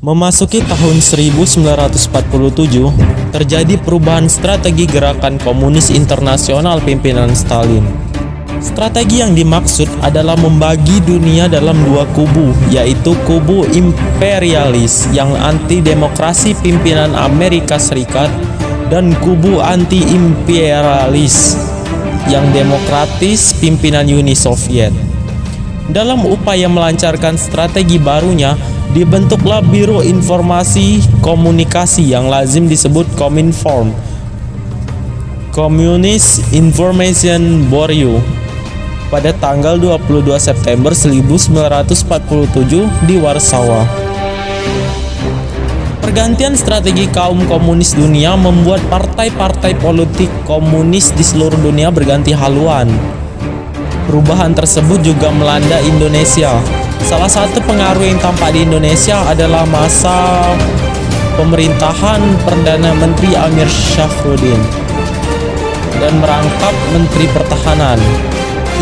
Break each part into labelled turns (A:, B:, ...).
A: Memasuki tahun 1947, terjadi perubahan strategi gerakan komunis internasional pimpinan Stalin. Strategi yang dimaksud adalah membagi dunia dalam dua kubu, yaitu kubu imperialis yang anti-demokrasi pimpinan Amerika Serikat dan kubu anti-imperialis yang demokratis pimpinan Uni Soviet. Dalam upaya melancarkan strategi barunya, dibentuklah Biro Informasi Komunikasi yang lazim disebut Kominform, Communist Information Bureau, pada tanggal 22 September 1947 di Warsawa. Pergantian strategi kaum komunis dunia membuat partai-partai politik komunis di seluruh dunia berganti haluan. Perubahan tersebut juga melanda Indonesia. Salah satu pengaruh yang tampak di Indonesia adalah masa pemerintahan Perdana Menteri Amir Syafruddin dan merangkap Menteri Pertahanan.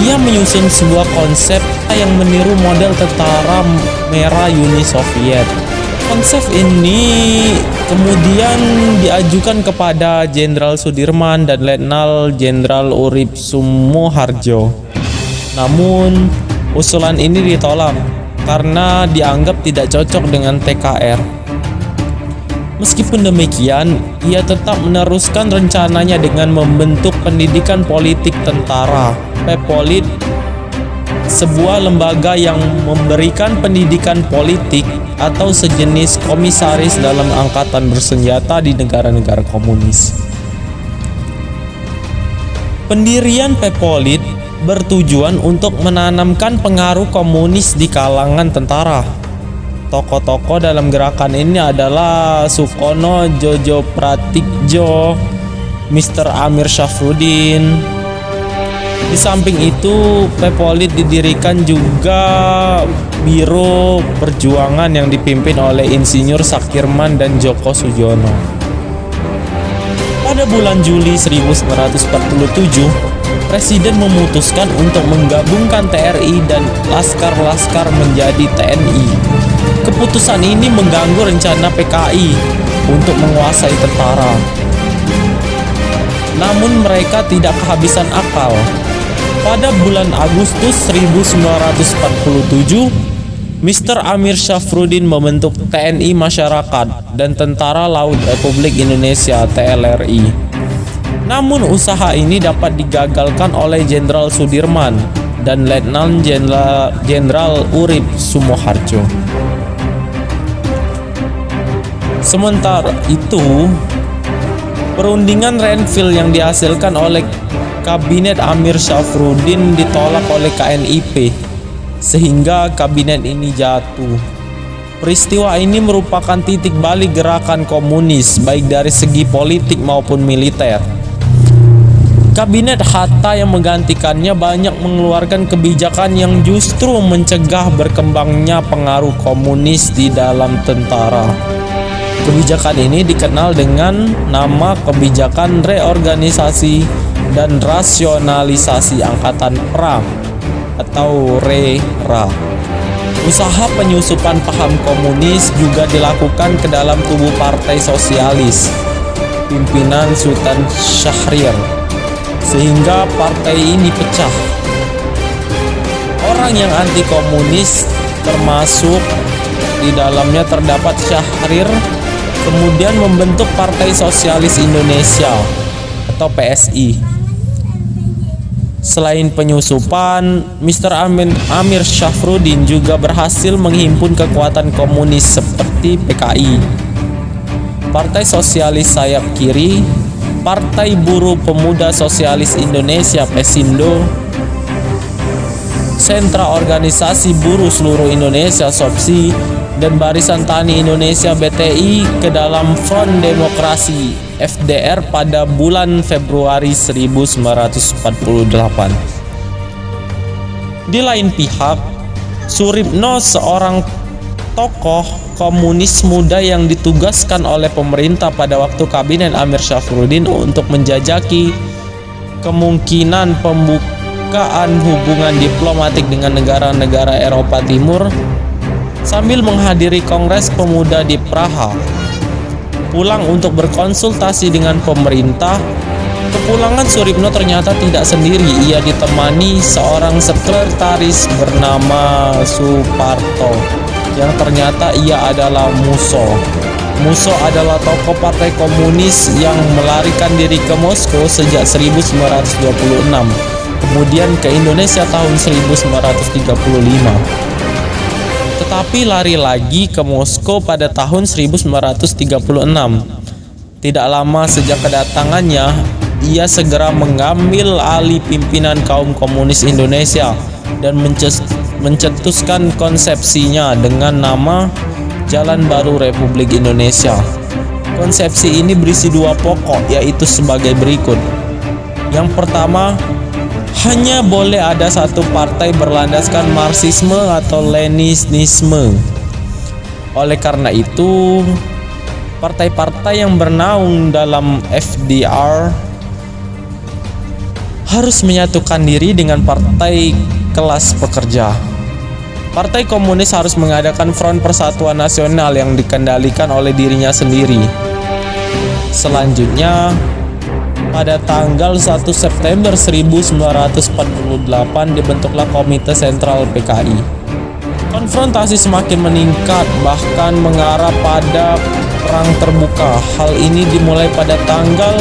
A: Ia menyusun sebuah konsep yang meniru model tentara merah Uni Soviet. Konsep ini kemudian diajukan kepada Jenderal Sudirman dan Letnan Jenderal Urip Sumoharjo. Namun, usulan ini ditolak karena dianggap tidak cocok dengan TKR. Meskipun demikian, ia tetap meneruskan rencananya dengan membentuk pendidikan politik tentara, Pepolit, sebuah lembaga yang memberikan pendidikan politik atau sejenis komisaris dalam angkatan bersenjata di negara-negara komunis. Pendirian Pepolit bertujuan untuk menanamkan pengaruh komunis di kalangan tentara. Tokoh-tokoh dalam gerakan ini adalah Sukono, Jojo Pratikjo, Mr. Amir Syafruddin. Di samping itu, Pepolit didirikan juga Biro Perjuangan yang dipimpin oleh Insinyur Sakirman dan Djoko Sujono. Pada bulan Juli 1947, Presiden memutuskan untuk menggabungkan TRI dan laskar-laskar menjadi TNI. Keputusan ini mengganggu rencana PKI untuk menguasai tentara. Namun mereka tidak kehabisan akal. Pada bulan Agustus 1947, Mr. Amir Syafruddin membentuk TNI Masyarakat dan Tentara Laut Republik Indonesia TLRI. Namun usaha ini dapat digagalkan oleh Jenderal Sudirman dan Letnan Jenderal Urip Sumoharjo. Sementara itu, perundingan Renville yang dihasilkan oleh Kabinet Amir Syafruddin ditolak oleh KNIP, sehingga kabinet ini jatuh. Peristiwa ini merupakan titik balik gerakan komunis, baik dari segi politik maupun militer. Kabinet Hatta yang menggantikannya banyak mengeluarkan kebijakan yang justru mencegah berkembangnya pengaruh komunis di dalam tentara. Kebijakan ini dikenal dengan nama kebijakan reorganisasi dan rasionalisasi angkatan perang atau RERA. Usaha penyusupan paham komunis juga dilakukan ke dalam tubuh Partai Sosialis pimpinan Sultan Syahrir, sehingga partai ini pecah. Orang yang anti komunis termasuk di dalamnya terdapat Syahrir, kemudian membentuk Partai Sosialis Indonesia atau PSI. Selain penyusupan, Mr. Amir Syafruddin juga berhasil menghimpun kekuatan komunis seperti PKI, Partai Sosialis Sayap Kiri, Partai Buruh Pemuda Sosialis Indonesia Pesindo, Sentra Organisasi Buruh Seluruh Indonesia SOPSI, dan Barisan Tani Indonesia BTI ke dalam Front Demokrasi FDR pada bulan Februari 1948. Di lain pihak, Suripno, seorang tokoh komunis muda yang ditugaskan oleh pemerintah pada waktu Kabinet Amir Syafruddin untuk menjajaki kemungkinan pembukaan hubungan diplomatik dengan negara-negara Eropa Timur, Sambil menghadiri Kongres Pemuda di Praha, pulang untuk berkonsultasi dengan pemerintah. Kepulangan Suripno ternyata tidak sendiri. Ia ditemani seorang sekretaris bernama Suparto, yang ternyata ia adalah Musso. Musso adalah tokoh partai komunis yang melarikan diri ke Moskow sejak 1926, kemudian ke Indonesia tahun 1935. Tetapi lari lagi ke Moskow pada tahun 1936. Tidak lama sejak kedatangannya, ia segera mengambil alih pimpinan kaum komunis Indonesia dan mencetuskan konsepsinya dengan nama Jalan Baru Republik Indonesia. Konsepsi ini berisi dua pokok, yaitu sebagai berikut. Yang pertama, hanya boleh ada satu partai berlandaskan Marxisme atau Leninisme. Oleh karena itu, partai-partai yang bernaung dalam FDR harus menyatukan diri dengan partai kelas pekerja. Partai komunis harus mengadakan Front Persatuan Nasional yang dikendalikan oleh dirinya sendiri. Selanjutnya, pada tanggal 1 September 1948 dibentuklah Komite Sentral PKI. Konfrontasi semakin meningkat, bahkan mengarah pada perang terbuka. Hal ini dimulai pada tanggal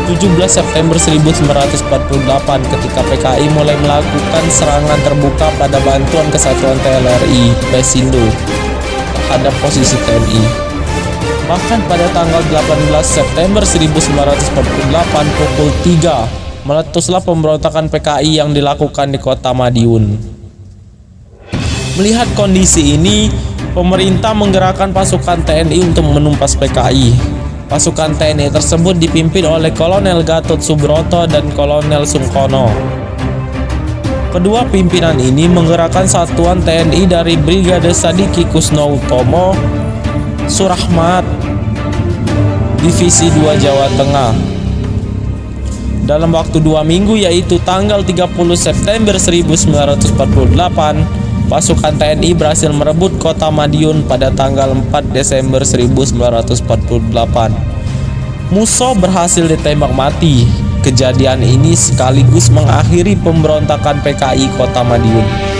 A: 17 September 1948 ketika PKI mulai melakukan serangan terbuka pada Bantuan Kesatuan TLRI Pesindo terhadap posisi TNI. Bahkan pada tanggal 18 September 1948 pukul 3 meletuslah pemberontakan PKI yang dilakukan di kota Madiun. Melihat kondisi ini, pemerintah menggerakkan pasukan TNI untuk menumpas PKI. Pasukan TNI tersebut dipimpin oleh Kolonel Gatot Subroto dan Kolonel Sungkono. Kedua pimpinan ini menggerakkan satuan TNI dari Brigade Sadiki Kusnoutomo Surahmat, Divisi 2 Jawa Tengah. Dalam waktu 2 minggu, yaitu tanggal 30 September 1948, pasukan TNI berhasil merebut kota Madiun pada tanggal 4 Desember 1948. Musso berhasil ditembak mati. Kejadian ini sekaligus mengakhiri pemberontakan PKI kota Madiun.